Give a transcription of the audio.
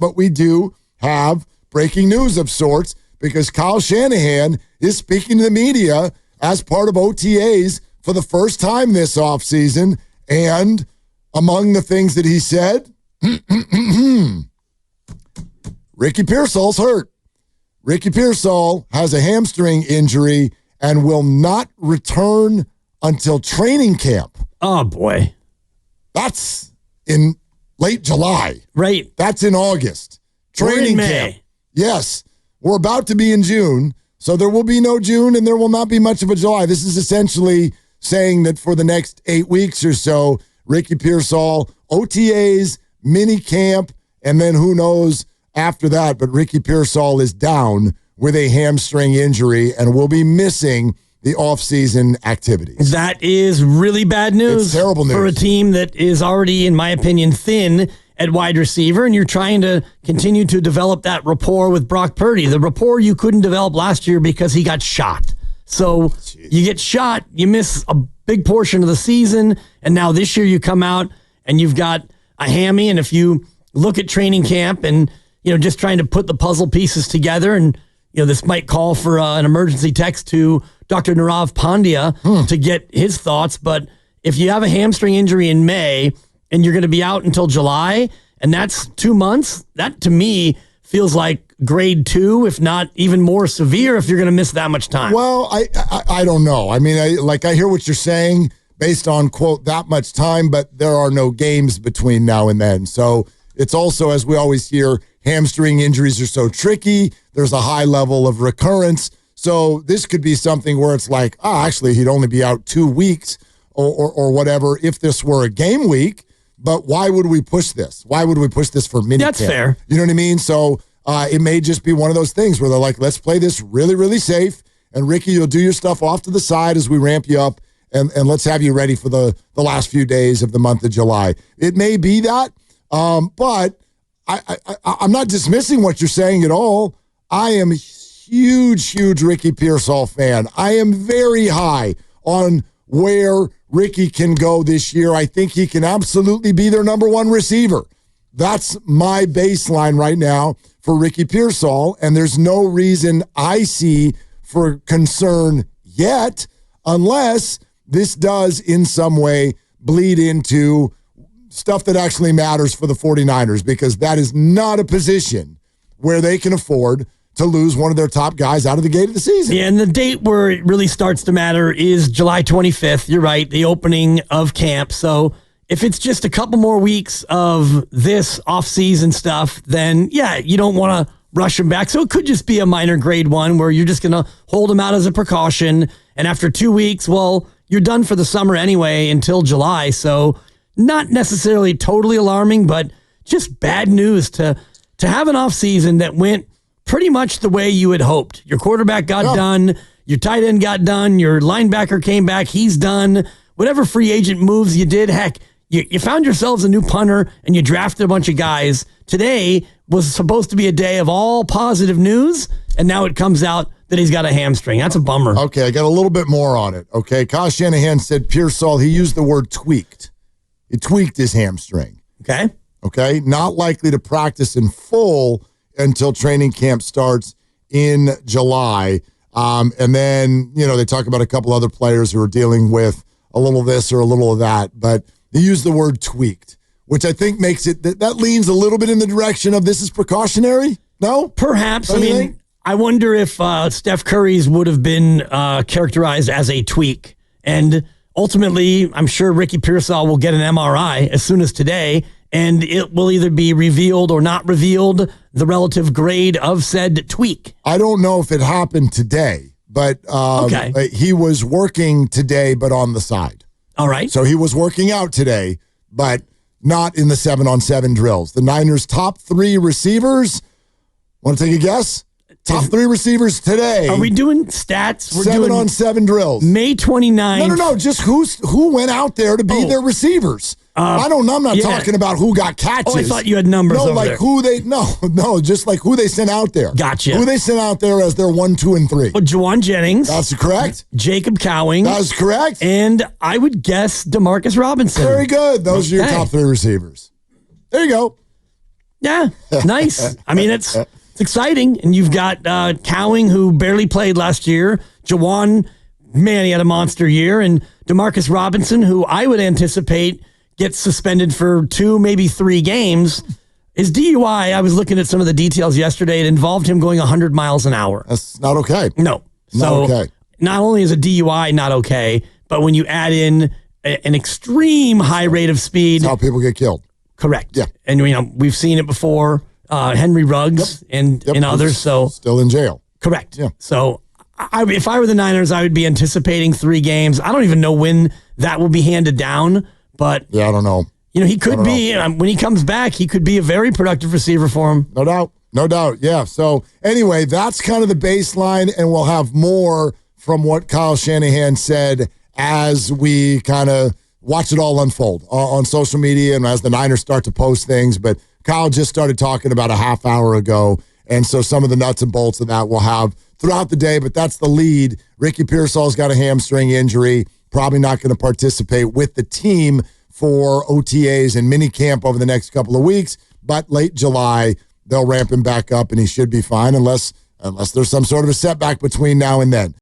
but we do have breaking news of sorts because Kyle Shanahan is speaking to the media as part of OTAs for the first time this offseason. And among the things that he said, Ricky Pearsall's hurt. Ricky Pearsall has a hamstring injury and will not return until training camp. Oh, boy. That's in late July. Right. That's in August. Training camp. Yes. We're about to be in June, so there will be no June and there will not be much of a July. This is essentially saying that for the next 8 weeks or so, Ricky Pearsall, OTAs, mini camp, and then who knows after that. But Ricky Pearsall is down with a hamstring injury and will be missing the offseason activities. That is really bad news. It's terrible news. For a team that is already, in my opinion, thin at wide receiver, and you're trying to continue to develop that rapport with Brock Purdy. The rapport you couldn't develop last year because he got shot. So you get shot, you miss a big portion of the season, and now this year you come out and you've got a hammy, and if you look at training camp and, just trying to put the puzzle pieces together, and, this might call for an emergency text to Dr. Nirav Pandya to get his thoughts, but if you have a hamstring injury in May and you're going to be out until July, and that's 2 months, that to me feels like grade 2, if not even more severe if you're going to miss that much time. Well, I don't know. I mean, I hear what you're saying based on, quote, that much time, but there are no games between now and then. So it's also, as we always hear, hamstring injuries are so tricky. There's a high level of recurrence. So this could be something where it's like, actually, he'd only be out 2 weeks or whatever if this were a game week. But why would we push this? Why would we push this for minicamp? That's fair. You know what I mean? So it may just be one of those things where they're like, let's play this really, really safe. And Ricky, you'll do your stuff off to the side as we ramp you up. And let's have you ready for the last few days of the month of July. It may be that, but I'm not dismissing what you're saying at all. I am a huge Ricky Pearsall fan. I am very high on where Ricky can go this year. I think he can absolutely be their number one receiver. That's my baseline right now for Ricky Pearsall, and there's no reason I see for concern yet unless this does in some way bleed into stuff that actually matters for the 49ers, because that is not a position where they can afford to lose one of their top guys out of the gate of the season. Yeah, and the date where it really starts to matter is July 25th. You're right, the opening of camp. So if it's just a couple more weeks of this off-season stuff, then, yeah, you don't want to rush him back. So it could just be a minor grade 1 where you're just going to hold him out as a precaution. And after 2 weeks, well, you're done for the summer anyway until July. So not necessarily totally alarming, but just bad news to have an off-season that went pretty much the way you had hoped. Your quarterback got done. Your tight end got done. Your linebacker came back. He's done. Whatever free agent moves you did, heck, you found yourselves a new punter and you drafted a bunch of guys. Today was supposed to be a day of all positive news, and now it comes out that he's got a hamstring. That's a bummer. Okay, I got a little bit more on it. Okay, Kyle Shanahan said Pearsall, he used the word tweaked. He tweaked his hamstring. Okay, not likely to practice in full until training camp starts in July. And then, they talk about a couple other players who are dealing with a little of this or a little of that. But they use the word tweaked, which I think makes it, that leans a little bit in the direction of this is precautionary. No? Perhaps. I wonder if Steph Curry's would have been characterized as a tweak. And ultimately, I'm sure Ricky Pearsall will get an MRI as soon as today, and it will either be revealed or not revealed, the relative grade of said tweak. I don't know if it happened today, but he was working today, but on the side. All right. So he was working out today, but not in the 7-on-7 drills. The Niners' top 3 receivers, want to take a guess? Top 3 receivers today. Are we doing stats? We're 7-on-7 drills. May 29th. No. Just who went out there to be their receivers. I'm not talking about who got catches. Oh, I thought you had numbers. No, over like there. just like who they sent out there. Gotcha. Who they sent out there as their 1, 2, and 3. Well, Juwan Jennings. That's correct. Jacob Cowing. That's correct. And I would guess Demarcus Robinson. Very good. Those are your top 3 receivers. There you go. Yeah, nice. I mean, it's exciting. And you've got Cowing, who barely played last year. Jawan, man, he had a monster year. And Demarcus Robinson, who I would anticipate gets suspended for 2, maybe 3 games. His DUI, I was looking at some of the details yesterday. It involved him going 100 miles an hour. That's not okay. No. Not okay. Not only is a DUI not okay, but when you add in an extreme high rate of speed. That's how people get killed. Correct. Yeah. And we've seen it before, Henry Ruggs and others. So still in jail. Correct. Yeah. So if I were the Niners, I would be anticipating 3 games. I don't even know when that will be handed down, but yeah, I don't know. He could be, when he comes back, he could be a very productive receiver for him. No doubt. No doubt. Yeah. So anyway, that's kind of the baseline, and we'll have more from what Kyle Shanahan said as we kind of watch it all unfold on social media and as the Niners start to post things. But Kyle just started talking about a half hour ago, and so some of the nuts and bolts of that we'll have throughout the day, but that's the lead. Ricky Pearsall's got a hamstring injury, probably not going to participate with the team for OTAs and minicamp over the next couple of weeks, but late July, they'll ramp him back up, and he should be fine unless there's some sort of a setback between now and then.